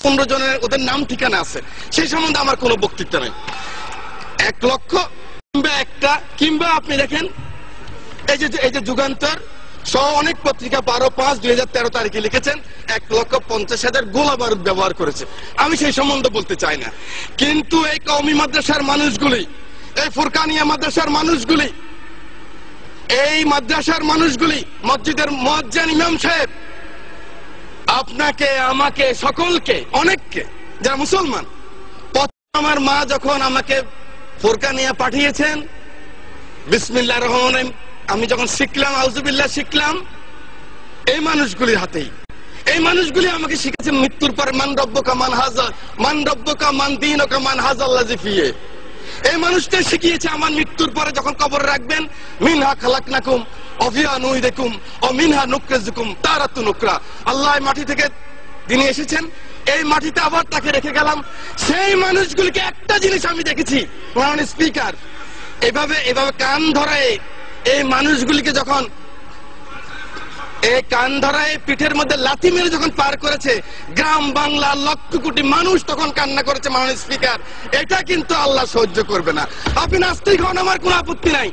15 জনের ওদের নাম ঠিকানা আছে, সেই সম্বন্ধে আমার কোনো বক্তৃতা নাই। 1 লক্ষ কিংবা আপনি দেখেন এই যে যুগান্তর সহ অনেক পত্রিকা 12/5/2013 তারিখে লিখেছেন 1,50,000 গোলা বারুদ ব্যবহার করেছে। আমি সেই সম্বন্ধে বলতে চাই না, কিন্তু এই কওমি মাদ্রাসার মানুষগুলি, এই ফুরকানিয়া মাদ্রাসার মানুষগুলি, এই মাদ্রাসার মানুষগুলি, মসজিদের মুয়াজ্জিন ইমাম সাহেব, আপনাকে, আমাকে, সকলকে, অনেককে, যারা মুসলমান, আমার মা যখন আমাকে ফুরকানিয়া পাঠিয়েছেন, বিসমিল্লাহির রহমানির রহিম আমি যখন শিখলাম, আউযুবিল্লাহ শিখলাম এই মানুষগুলির হাতেই। এই মানুষগুলি আমাকে শিখেছে মৃত্যুর পর মান রব্বুকা মান দীনুকা মান হাযাল্লাযী ফিহি। এই মানুষটা শিখিয়েছে আমার মৃত্যুর পরে যখন কবরে রাখবেন, মিনহা খালাকনাকুম ওয়া ফিহা নুঈদুকুম ওয়া মিনহা নুখরিজুকুম তারাতুন উখরা। আল্লাহ মাটি থেকে তিনি এসেছেন, এই মাটিতে আবার তাকে রেখে গেলাম। সেই মানুষগুলিকে একটা জিনিস আমি দেখেছি, মাননীয় স্পিকার, এভাবে কান ধরায় এই মানুষগুলিকে যখন এই কান ধরায় পিঠের মধ্যে লাথি মেরে যখন পার করেছে, গ্রাম বাংলা লক্ষ কোটি মানুষ তখন কান্না করেছে। মাননীয় স্পিকার, এটা কিন্তু আল্লাহ সহ্য করবে না। আপনি নাস্তিক হন, আমার কোনো আপত্তি নাই।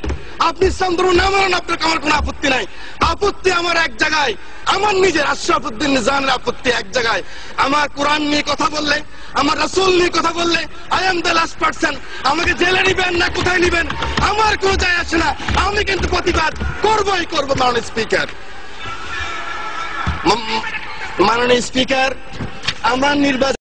আপনি চন্দ্র না মানেন, আপনার আমার কোনো আপত্তি নাই। আপত্তি আমার এক জায়গায়, আমার নিজের আশরাফুদ্দিন নিজামের আপত্তি এক জায়গায়। আমার কোরআন নিয়ে কথা বললে, আমার রাসূল নিয়ে কথা বললে, I am the last person. আমাকে জেলে নিবেন না কোথায় নিবেন আমার কোনো যায় আসে না, আমি কিন্তু প্রতিবাদ করবই করব। মাননীয় স্পিকার, মাননীয় স্পিকার, আমার নির্বাচন